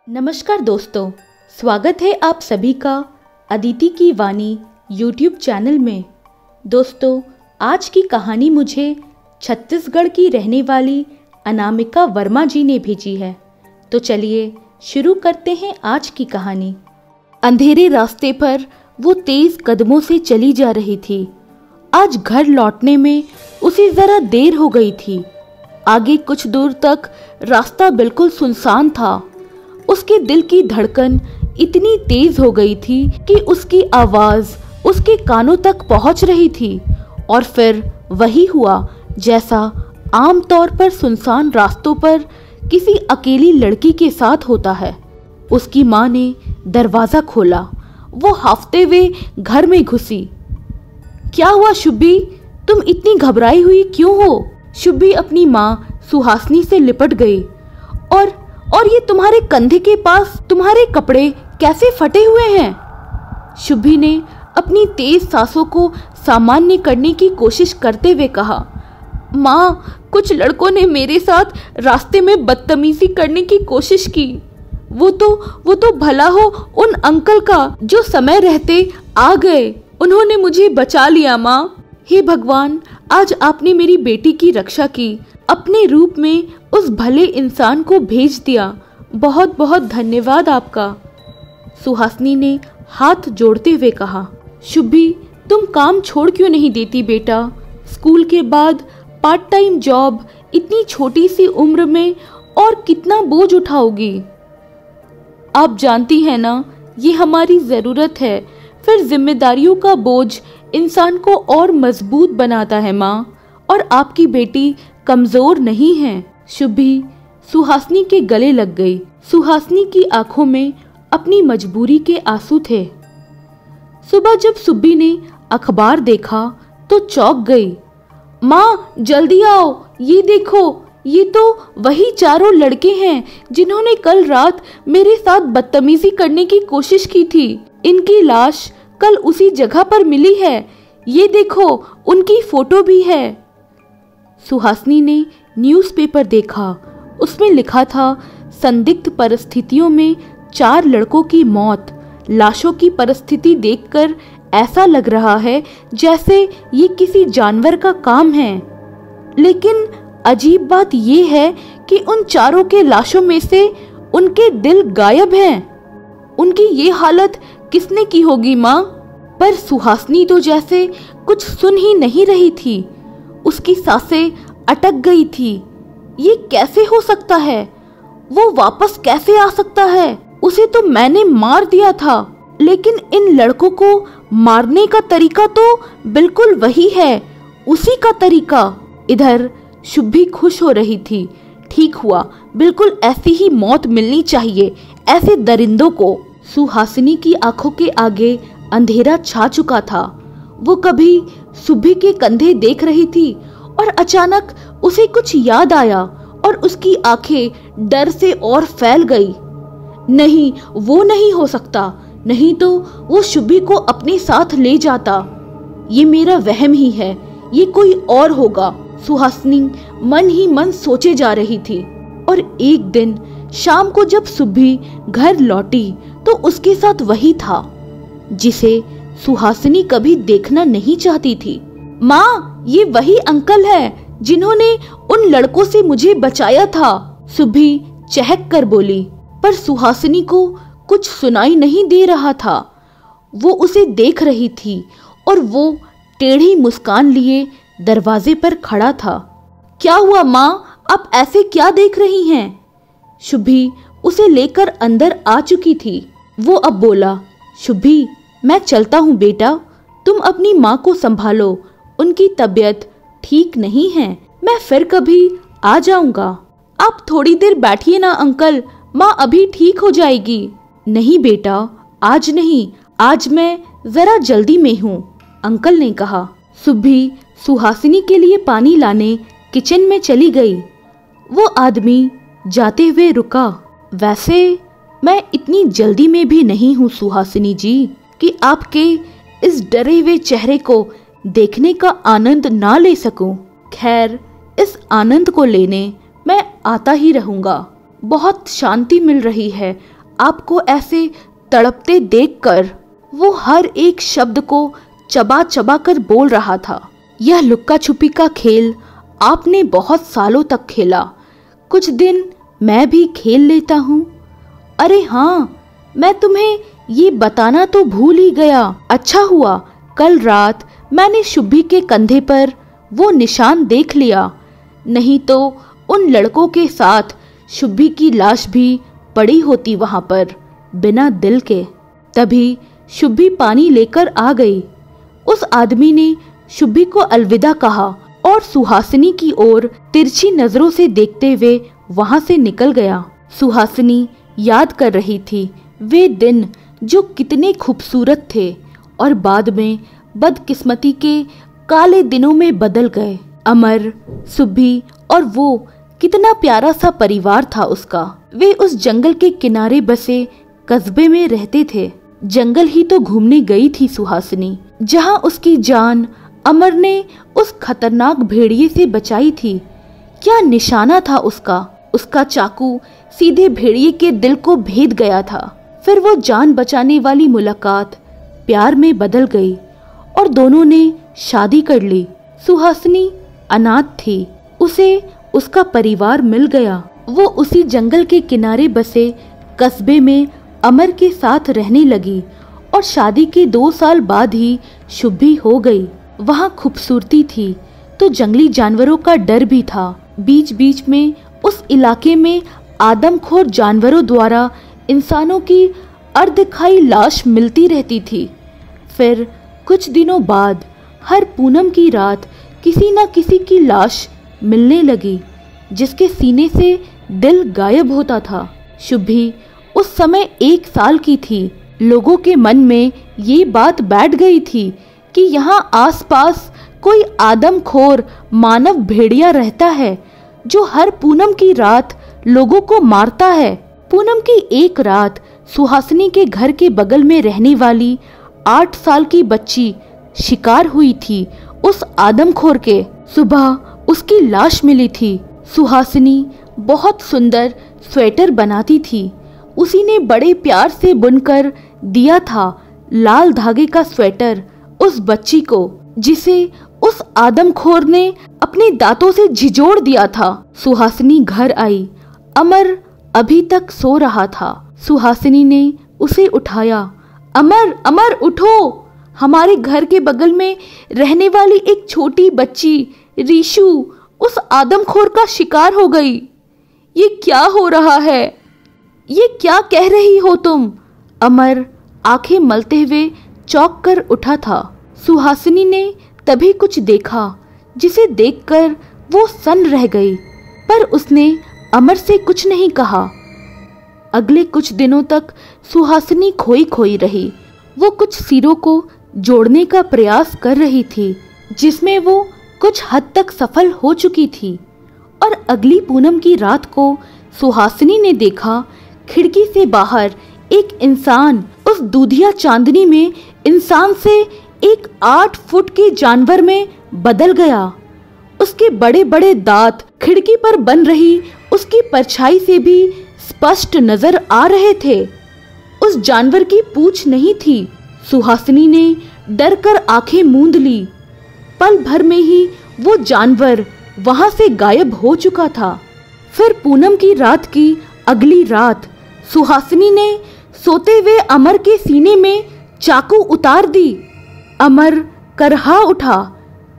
नमस्कार दोस्तों, स्वागत है आप सभी का अदिति की वाणी YouTube चैनल में। दोस्तों, आज की कहानी मुझे छत्तीसगढ़ की रहने वाली अनामिका वर्मा जी ने भेजी है। तो चलिए शुरू करते हैं आज की कहानी। अंधेरे रास्ते पर वो तेज कदमों से चली जा रही थी। आज घर लौटने में उसे ज़रा देर हो गई थी। आगे कुछ दूर तक रास्ता बिल्कुल सुनसान था। उसके दिल की धड़कन इतनी तेज हो गई थी कि उसकी आवाज उसके कानों तक पहुंच रही थी। और फिर वही हुआ जैसा आमतौर पर सुनसान रास्तों पर किसी अकेली लड़की के साथ होता है। उसकी माँ ने दरवाजा खोला। वो हाफते हुए घर में घुसी। क्या हुआ शुभी, तुम इतनी घबराई हुई क्यों हो? शुभी अपनी माँ सुहासिनी से लिपट गई। और ये तुम्हारे कंधे के पास तुम्हारे कपड़े कैसे फटे हुए हैं? शुभी ने अपनी तेज सांसों को सामान्य करने की कोशिश करते हुए कहा, माँ, कुछ लड़कों ने मेरे साथ रास्ते में बदतमीजी करने की कोशिश की। वो तो भला हो उन अंकल का जो समय रहते आ गए। उन्होंने मुझे बचा लिया। माँ, हे भगवान, आज आपने मेरी बेटी की रक्षा की, अपने रूप में उस भले इंसान को भेज दिया। बहुत बहुत धन्यवाद आपका। सुहासिनी ने हाथ जोड़ते हुए कहा, शुभी, तुम काम छोड़ क्यों नहीं देती बेटा? स्कूल के बाद पार्ट टाइम जॉब, इतनी छोटी सी उम्र में और कितना बोझ उठाओगी? आप जानती हैं ना, ये हमारी ज़रूरत है। फिर जिम्मेदारियों का बोझ इंसान को और मजबूत बनाता है माँ। और आपकी बेटी कमज़ोर नहीं है। शुभी सुहासिनी के गले लग गई। सुहासिनी की आंखों में अपनी मजबूरी के आंसू थे। सुबह जब सुब्बी ने अखबार देखा तो चौंक गई। माँ, जल्दी आओ, ये देखो, ये तो वही चारों लड़के हैं जिन्होंने कल रात मेरे साथ बदतमीजी करने की कोशिश की थी। इनकी लाश कल उसी जगह पर मिली है। ये देखो, उनकी फोटो भी है। सुहासिनी ने न्यूज़पेपर देखा। उसमें लिखा था, संदिग्ध परिस्थितियों में 4 लड़कों की मौत। लाशों की परिस्थिति देखकर ऐसा लग रहा है जैसे ये किसी जानवर का काम है। लेकिन अजीब बात यह है कि उन चारों के लाशों में से उनके दिल गायब हैं। उनकी ये हालत किसने की होगी माँ? पर सुहासिनी तो जैसे कुछ सुन ही नहीं रही थी। उसकी सांसें अटक गई थी। ये कैसे हो सकता है? वो वापस कैसे आ सकता है? उसे तो मैंने मार दिया था। लेकिन इन लड़कों को मारने का तरीका तो बिल्कुल वही है, उसी का तरीका। इधर शुभी खुश हो रही थी। ठीक हुआ, बिल्कुल ऐसी ही मौत मिलनी चाहिए ऐसे दरिंदों को। सुहासिनी की आंखों के आगे अंधेरा छा चुका था। वो कभी शुभी के कंधे देख रही थी और अचानक उसे कुछ याद आया और उसकी आंखें डर से और फैल गई। नहीं, वो नहीं हो सकता। नहीं तो वो शुभी को अपने साथ ले जाता। ये मेरा वहम ही है, ये कोई और होगा। सुहासिनी मन ही मन सोचे जा रही थी। और एक दिन शाम को जब शुभी घर लौटी तो उसके साथ वही था जिसे सुहासिनी कभी देखना नहीं चाहती थी। माँ, ये वही अंकल है जिन्होंने उन लड़कों से मुझे बचाया था। शुभी चहक कर बोली। पर सुहासिनी को कुछ सुनाई नहीं दे रहा था। वो उसे देख रही थी और वो टेढ़ी मुस्कान लिए दरवाजे पर खड़ा था। क्या हुआ माँ, आप ऐसे क्या देख रही हैं? शुभी उसे लेकर अंदर आ चुकी थी। वो अब बोला, शुभी, मैं चलता हूँ बेटा, तुम अपनी माँ को संभालो। उनकी तबीयत ठीक नहीं है। मैं फिर कभी आ जाऊंगा। आप थोड़ी देर बैठिए ना अंकल, माँ अभी ठीक हो जाएगी। नहीं बेटा, आज नहीं, आज मैं जरा जल्दी में हूँ, अंकल ने कहा। शुभी सुहासिनी के लिए पानी लाने किचन में चली गई। वो आदमी जाते हुए रुका। वैसे मैं इतनी जल्दी में भी नहीं हूँ सुहासिनी जी कि आपके इस डरे हुए चेहरे को देखने का आनंद ना ले सकूं। खैर, इस आनंद को लेने मैं आता ही रहूंगा। बहुत शांति मिल रही है आपको ऐसे तड़पते देखकर। वो हर एक शब्द को चबा चबा कर बोल रहा था। यह लुक्का छुपी का खेल आपने बहुत सालों तक खेला, कुछ दिन मैं भी खेल लेता हूँ। अरे हाँ, मैं तुम्हें ये बताना तो भूल ही गया। अच्छा हुआ कल रात मैंने शुभी के कंधे पर वो निशान देख लिया, नहीं तो उन लड़कों के साथ शुभी की लाश भी पड़ी होती वहां पर बिना दिल के। तभी शुभी पानी लेकर आ गई। उस आदमी ने शुभी को अलविदा कहा और सुहासिनी की ओर तिरछी नजरों से देखते हुए वहां से निकल गया। सुहासिनी याद कर रही थी वे दिन जो कितने खूबसूरत थे और बाद में बदकिस्मती के काले दिनों में बदल गए। अमर, सुभी और वो कितना प्यारा सा परिवार था उसका। वे उस जंगल के किनारे बसे कस्बे में रहते थे। जंगल ही तो घूमने गई थी सुहासिनी, जहां उसकी जान अमर ने उस खतरनाक भेड़िए से बचाई थी। क्या निशाना था उसका! उसका चाकू सीधे भेड़िए के दिल को भेद गया था। फिर वो जान बचाने वाली मुलाकात प्यार में बदल गई और दोनों ने शादी कर ली। सुहासिनी अनाथ थी, उसे उसका परिवार मिल गया। वो उसी जंगल के किनारे बसे कस्बे में अमर के साथ रहने लगी और शादी के 2 साल बाद ही शुभी हो गई। वहाँ खूबसूरती थी तो जंगली जानवरों का डर भी था। बीच बीच में उस इलाके में आदमखोर जानवरों द्वारा इंसानों की अर्धखाई लाश मिलती रहती थी। फिर कुछ दिनों बाद हर पूनम की रात किसी न किसी की लाश मिलने लगी जिसके सीने से दिल गायब होता था। शुभी उस समय 1 साल की थी। लोगों के मन में ये बात बैठ गई थी कि यहाँ आसपास कोई आदमखोर मानव भेड़िया रहता है जो हर पूनम की रात लोगों को मारता है। पूनम की एक रात सुहासिनी के घर के बगल में रहने वाली 8 साल की बच्ची शिकार हुई थी उस आदमखोर के। सुबह उसकी लाश मिली थी। सुहासिनी बहुत सुंदर स्वेटर बनाती थी। उसी ने बड़े प्यार से बुनकर दिया था लाल धागे का स्वेटर उस बच्ची को, जिसे उस आदमखोर ने अपने दांतों से झिझोड़ दिया था। सुहासिनी घर आई। अमर अभी तक सो रहा था। सुहासिनी ने उसे उठाया। अमर, अमर उठो! हमारे घर के बगल में रहने वाली एक छोटी बच्ची रीशु उस आदमखोर का शिकार हो गई। ये क्या हो रहा है? ये क्या कह रही हो तुम? अमर आंखें मलते हुए चौंक कर उठा था। सुहासिनी ने तभी कुछ देखा जिसे देखकर वो सन्न रह गई, पर उसने अमर से कुछ नहीं कहा। अगले कुछ दिनों तक सुहासिनी खोई खोई रही। वो कुछ सिरों को जोड़ने का प्रयास कर रही थी जिसमें वो कुछ हद तक सफल हो चुकी थी। और अगली पूनम की रात को सुहासिनी ने देखा खिड़की से बाहर एक इंसान उस दूधिया चांदनी में इंसान से एक 8 फुट के जानवर में बदल गया। उसके बड़े बड़े दांत खिड़की पर बन रही उसकी परछाई से भी स्पष्ट नजर आ रहे थे। उस जानवर की पूंछ नहीं थी। सुहासिनी ने डर कर आंखें मूंद ली। पल भर में ही वो जानवर वहां से गायब हो चुका था। फिर पूनम की रात की अगली रात सुहासिनी ने सोते हुए अमर के सीने में चाकू उतार दी। अमर करहा उठा।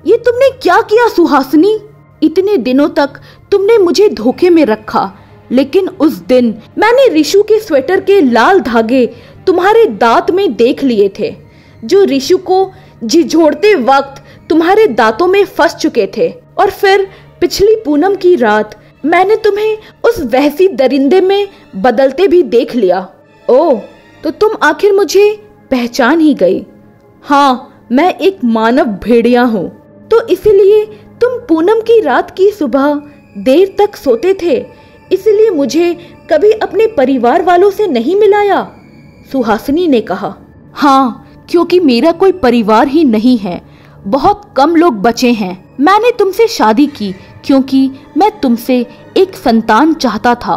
ये तुमने क्या किया सुहासिनी? इतने दिनों तक तुमने मुझे धोखे में रखा, लेकिन उस दिन मैंने रीशु के स्वेटर के लाल धागे तुम्हारे दांत में देख लिए थे, जो रीशु को झिझोड़ते वक्त तुम्हारे दांतों में फंस चुके थे। और फिर पिछली पूनम की रात मैंने तुम्हें उस वहसी दरिंदे में बदलते भी देख लिया। ओह, तो तुम आखिर मुझे पहचान ही गई। हाँ, मैं एक मानव भेड़िया हूँ। तो इसीलिए तुम पूनम की रात की सुबह देर तक सोते थे, इसलिए मुझे कभी अपने परिवार वालों से नहीं मिलाया? सुहासिनी ने कहा। हाँ, क्योंकि मेरा कोई परिवार ही नहीं है, बहुत कम लोग बचे हैं। मैंने तुमसे शादी की क्योंकि मैं तुमसे एक संतान चाहता था,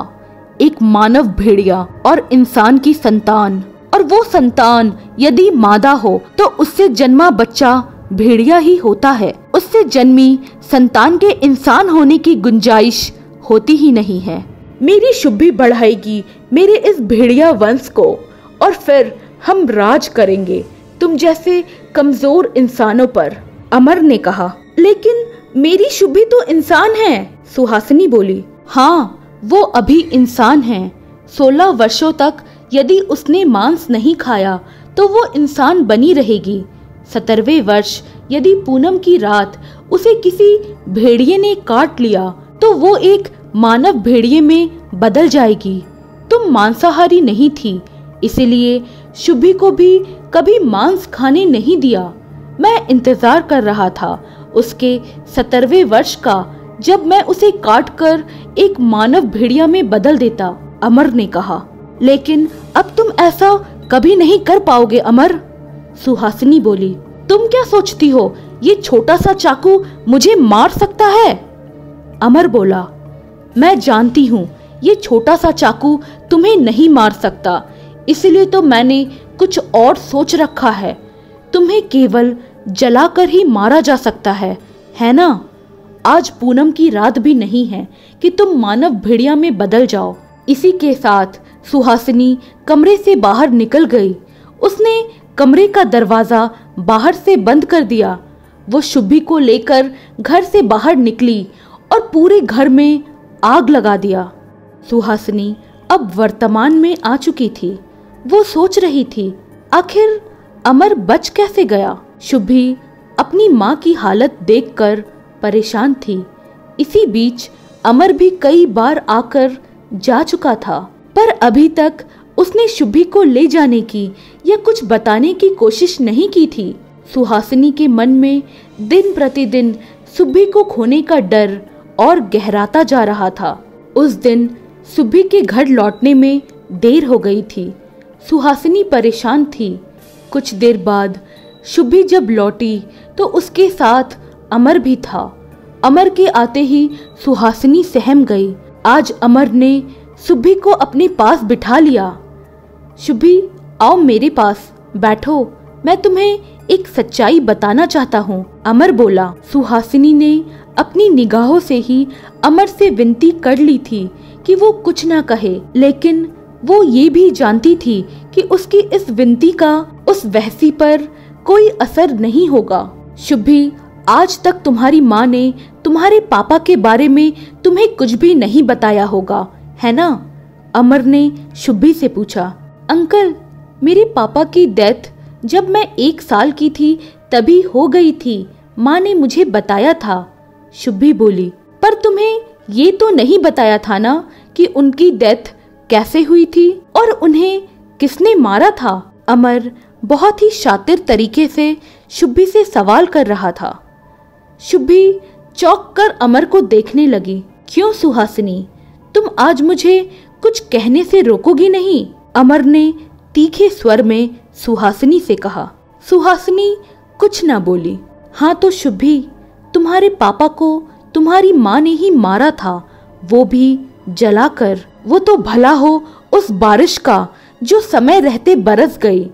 एक मानव भेड़िया और इंसान की संतान, और वो संतान यदि मादा हो तो उससे जन्मा बच्चा भेड़िया ही होता है। उससे जन्मी संतान के इंसान होने की गुंजाइश होती ही नहीं है। मेरी शुभी बढ़ाएगी मेरे इस भेड़िया वंश को और फिर हम राज करेंगे तुम जैसे कमजोर इंसानों पर, अमर ने कहा। लेकिन मेरी शुभी तो इंसान है, सुहासिनी बोली। हाँ, वो अभी इंसान है। 16 वर्षों तक यदि उसने मांस नहीं खाया तो वो इंसान बनी रहेगी। 17वें वर्ष यदि पूनम की रात उसे किसी भेड़िए ने काट लिया तो वो एक मानव भेड़िए में बदल जाएगी। तुम मांसाहारी नहीं थी, इसलिए शुभी को भी कभी मांस खाने नहीं दिया। मैं इंतजार कर रहा था उसके 17वें वर्ष का, जब मैं उसे काट कर एक मानव भेड़िया में बदल देता, अमर ने कहा। लेकिन अब तुम ऐसा कभी नहीं कर पाओगे अमर, सुहासिनी बोली। तुम क्या सोचती हो ये छोटा सा चाकू मुझे मार सकता है? अमर बोला। मैं जानती हूँ ये छोटा सा चाकू तुम्हें नहीं मार सकता, इसलिए तो मैंने कुछ और सोच रखा है। तुम्हें केवल जलाकर ही मारा जा सकता है ना? आज पूनम की रात भी नहीं है कि तुम मानव भेड़िया में बदल जाओ। इसी के साथ सुहासिनी कमरे से बाहर निकल गई। उसने कमरे का दरवाजा बाहर से बंद कर दिया। वो शुभी को लेकर घर से बाहर निकली और पूरे घर में आग लगा दिया। सुहासिनी अब वर्तमान में आ चुकी थी। वो सोच रही थी आखिर अमर बच कैसे गया। शुभी अपनी माँ की हालत देखकर परेशान थी। इसी बीच अमर भी कई बार आकर जा चुका था, पर अभी तक उसने शुभी को ले जाने की या कुछ बताने की कोशिश नहीं की थी। सुहासिनी के मन में दिन प्रतिदिन शुभी को खोने का डर और गहराता जा रहा था। उस दिन शुभी के घर लौटने में देर हो गई थी। सुहासिनी परेशान थी। कुछ देर बाद शुभी जब लौटी तो उसके साथ अमर भी था। अमर के आते ही सुहासिनी सहम गई। आज अमर ने शुभी को अपने पास बिठा लिया। शुभी, आओ मेरे पास बैठो, मैं तुम्हें एक सच्चाई बताना चाहता हूँ, अमर बोला। सुहासिनी ने अपनी निगाहों से ही अमर से विनती कर ली थी कि वो कुछ ना कहे, लेकिन वो ये भी जानती थी कि उसकी इस विनती का उस वहसी पर कोई असर नहीं होगा। शुभी, आज तक तुम्हारी माँ ने तुम्हारे पापा के बारे में तुम्हें कुछ भी नहीं बताया होगा, है ना? अमर ने शुभी से पूछा। अंकल, मेरे पापा की डेथ जब मैं 1 साल की थी तभी हो गई थी, माँ ने मुझे बताया था, शुभी बोली। पर तुम्हें ये तो नहीं बताया था ना कि उनकी डेथ कैसे हुई थी और उन्हें किसने मारा था? अमर बहुत ही शातिर तरीके से शुभी से सवाल कर रहा था। शुभी चौंक कर अमर को देखने लगी। क्यों सुहासिनी, तुम आज मुझे कुछ कहने से रोकोगी नहीं? अमर ने तीखे स्वर में सुहासिनी से कहा। सुहासिनी कुछ न बोली। हाँ तो शुभी, तुम्हारे पापा को तुम्हारी माँ ने ही मारा था, वो भी जलाकर। वो तो भला हो उस बारिश का जो समय रहते बरस गई।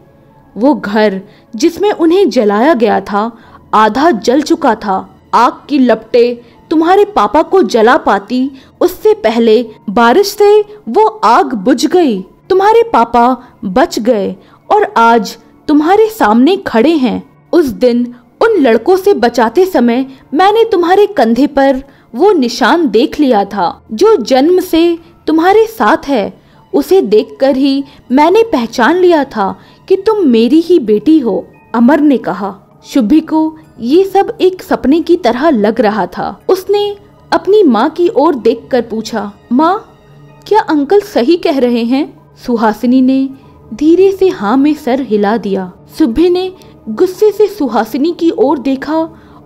वो घर जिसमें उन्हें जलाया गया था आधा जल चुका था। आग की लपटें तुम्हारे पापा को जला पाती उससे पहले बारिश से वो आग बुझ गई। तुम्हारे पापा बच गए और आज तुम्हारे सामने खड़े हैं। उस दिन उन लड़कों से बचाते समय मैंने तुम्हारे कंधे पर वो निशान देख लिया था जो जन्म से तुम्हारे साथ है। उसे देखकर ही मैंने पहचान लिया था कि तुम मेरी ही बेटी हो, अमर ने कहा। शुभी को ये सब एक सपने की तरह लग रहा था। उसने अपनी माँ की ओर देखकर पूछा, माँ, क्या अंकल सही कह रहे हैं? सुहासिनी ने धीरे से हाँ में सर हिला दिया। शुभी ने गुस्से से सुहासिनी की ओर देखा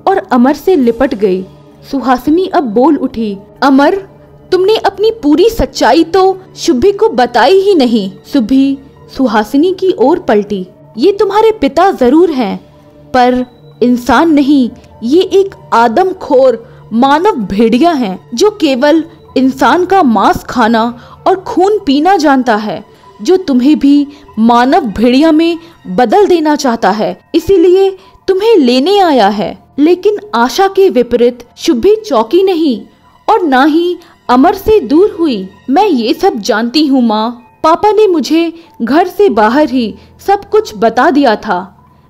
और अमर से लिपट गई। सुहासिनी अब बोल उठी, अमर, तुमने अपनी पूरी सच्चाई तो शुभी को बताई ही नहीं। शुभी सुहासिनी की ओर पलटी। ये तुम्हारे पिता जरूर हैं, पर इंसान नहीं, ये एक आदमखोर मानव भेड़िया हैं जो केवल इंसान का मांस खाना और खून पीना जानता है, जो तुम्हें भी मानव भेड़िया में बदल देना चाहता है, इसीलिए तुम्हें लेने आया है। लेकिन आशा के विपरीत शुभी चौकी नहीं और ना ही अमर से दूर हुई। मैं ये सब जानती हूँ माँ, पापा ने मुझे घर से बाहर ही सब कुछ बता दिया था।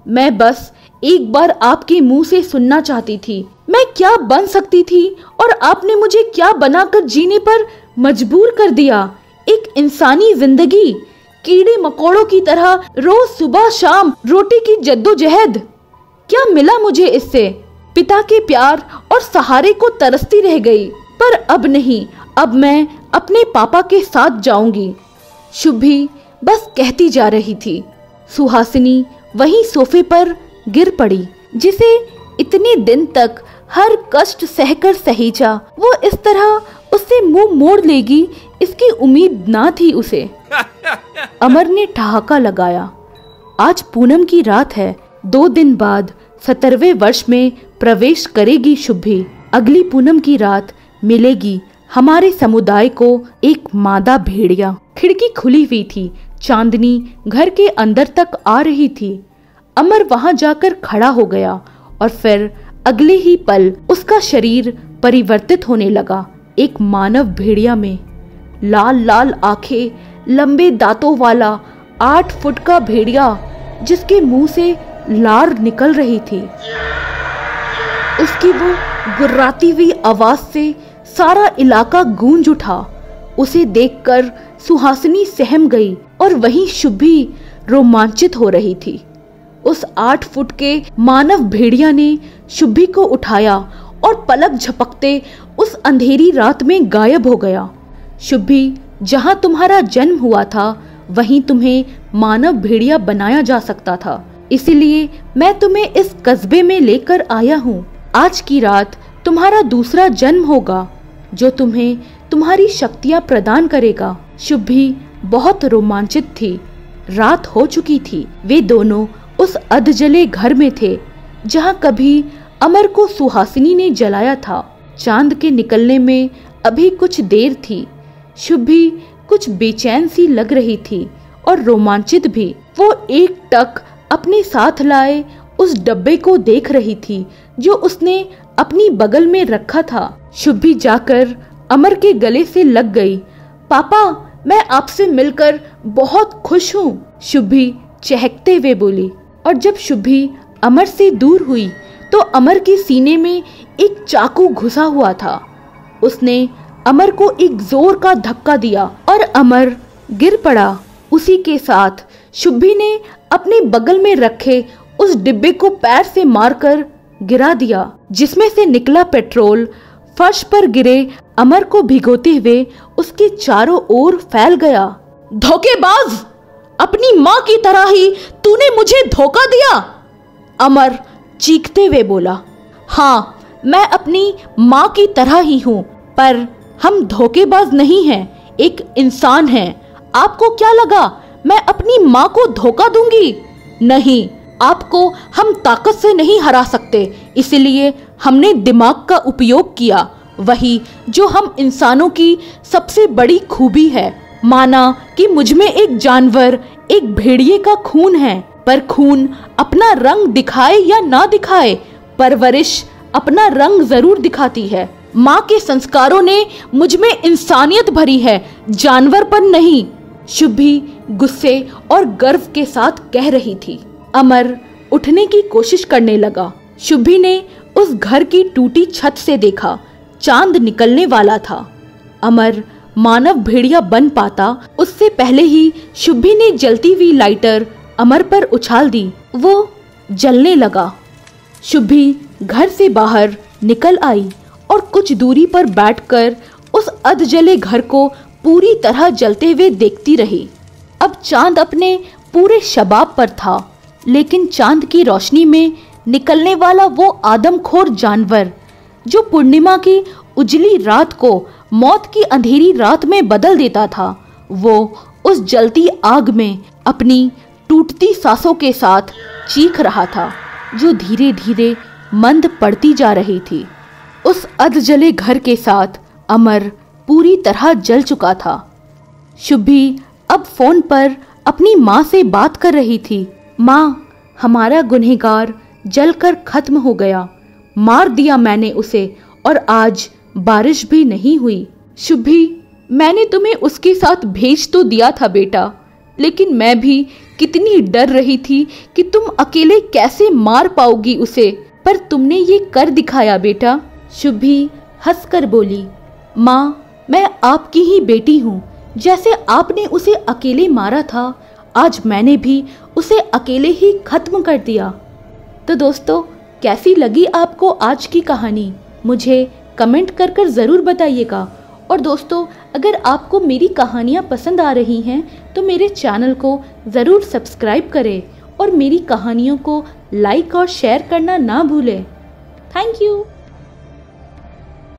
मैं बस एक बार आपके मुंह से सुनना चाहती थी, मैं क्या बन सकती थी और आपने मुझे क्या बनाकर जीने पर मजबूर कर दिया। एक इंसानी जिंदगी, कीड़े मकोड़ों की तरह रोज सुबह शाम रोटी की जद्दोजहद, क्या मिला मुझे इससे? पिता के प्यार और सहारे को तरसती रह गई, पर अब नहीं, अब मैं अपने पापा के साथ जाऊंगी। शुभी बस कहती जा रही थी। सुहासिनी वहीं सोफे पर गिर पड़ी, जिसे इतने दिन तक हर कष्ट सहकर सहेजा, वो इस तरह उससे मुंह मोड़ लेगी, इसकी उम्मीद ना थी उसे। अमर ने ठहाका लगाया। आज पूनम की रात है, 2 दिन बाद 17वें वर्ष में प्रवेश करेगी शुभी। अगली पूनम की रात मिलेगी हमारे समुदाय को एक मादा भेड़िया। खिड़की खुली हुई थी, चांदनी घर के अंदर तक आ रही थी। अमर वहां जाकर खड़ा हो गया और फिर अगले ही पल उसका शरीर परिवर्तित होने लगा एक मानव भेड़िया में। लाल लाल आंखें, लंबे दांतों वाला 8 फुट का भेड़िया, जिसके मुंह से लार निकल रही थी। उसकी वो गुर्राती हुई आवाज से सारा इलाका गूंज उठा। उसे देखकर सुहासिनी सहम गई और वहीं शुभी रोमांचित हो रही थी। उस 8 फुट के मानव भेड़िया ने शुभी को उठाया और पलक झपकते उस अंधेरी रात में गायब हो गया। शुभी, जहां तुम्हारा जन्म हुआ था वहीं तुम्हें मानव भेड़िया बनाया जा सकता था, इसलिए मैं तुम्हें इस कस्बे में लेकर आया हूँ। आज की रात तुम्हारा दूसरा जन्म होगा, जो तुम्हें तुम्हारी शक्तियाँ प्रदान करेगा। शुभी बहुत रोमांचित थी। रात हो चुकी थी। वे दोनों उस अधजले घर में थे जहाँ कभी अमर को सुहासिनी ने जलाया था। चांद के निकलने में अभी कुछ देर थी। शुभी कुछ बेचैन सी लग रही थी और रोमांचित भी। वो एक टक अपने साथ लाए उस डब्बे को देख रही थी जो उसने अपनी बगल में रखा था। शुभी जाकर अमर के गले से लग गई। पापा, मैं आपसे मिलकर बहुत खुश हूँ, शुभी चहकते हुए बोली। और जब शुभी अमर से दूर हुई तो अमर के सीने में एक चाकू घुसा हुआ था। उसने अमर को एक जोर का धक्का दिया और अमर गिर पड़ा। उसी के साथ शुभी ने अपने बगल में रखे उस डिब्बे को पैर से मारकर गिरा दिया, जिसमें से निकला पेट्रोल फर्श पर गिरे अमर को भिगोते हुए उसके चारों ओर फैल गया। धोखेबाज, अपनी माँ की तरह ही तूने मुझे धोखा दिया, अमर चीखते हुए बोला। हाँ, मैं अपनी माँ की तरह ही हूँ, पर हम धोखेबाज नहीं हैं, एक इंसान हैं। आपको क्या लगा मैं अपनी माँ को धोखा दूंगी? नहीं, आपको हम ताकत से नहीं हरा सकते, इसलिए हमने दिमाग का उपयोग किया, वही जो हम इंसानों की सबसे बड़ी खूबी है। माना कि मुझमें एक जानवर, एक भेड़िए का खून है, पर खून अपना रंग दिखाए या ना दिखाए, परवरिश अपना रंग जरूर दिखाती है। माँ के संस्कारों ने मुझमें इंसानियत भरी है, जानवरपन नहीं, शुभी गुस्से और गर्व के साथ कह रही थी। अमर उठने की कोशिश करने लगा। शुभी ने उस घर की टूटी छत से देखा, चांद निकलने वाला था। अमर मानव भेड़िया बन पाता उससे पहले ही शुभी ने जलती हुई लाइटर अमर पर उछाल दी। वो जलने लगा। शुभी घर से बाहर निकल आई और कुछ दूरी पर बैठकर उस अधजले घर को पूरी तरह जलते हुए देखती रही। अब चांद अपने पूरे शबाब पर था, लेकिन चांद की रोशनी में निकलने वाला वो आदमखोर जानवर जो पूर्णिमा की उजली रात को मौत की अंधेरी रात में बदल देता था, वो उस जलती आग में अपनी टूटती सांसों के साथ चीख रहा था, जो धीरे धीरे मंद पड़ती जा रही थी। उस अधजले घर के साथ अमर पूरी तरह जल चुका था। शुभी अब फोन पर अपनी माँ से बात कर रही थी। माँ, हमारा गुनहगार जलकर खत्म हो गया, मार दिया मैंने उसे और आज बारिश भी नहीं हुई। शुभी, मैंने तुम्हें उसके साथ भेज तो दिया था बेटा, लेकिन मैं भी कितनी डर रही थी कि तुम अकेले कैसे मार पाओगी उसे, पर तुमने ये कर दिखाया बेटा। शुभी हंसकर बोली, माँ, मैं आपकी ही बेटी हूँ। जैसे आपने उसे अकेले मारा था, आज मैंने भी उसे अकेले ही खत्म कर दिया। तो दोस्तों, कैसी लगी आपको आज की कहानी, मुझे कमेंट कर कर ज़रूर बताइएगा। और दोस्तों, अगर आपको मेरी कहानियाँ पसंद आ रही हैं तो मेरे चैनल को ज़रूर सब्सक्राइब करें और मेरी कहानियों को लाइक और शेयर करना ना भूलें। Thank you.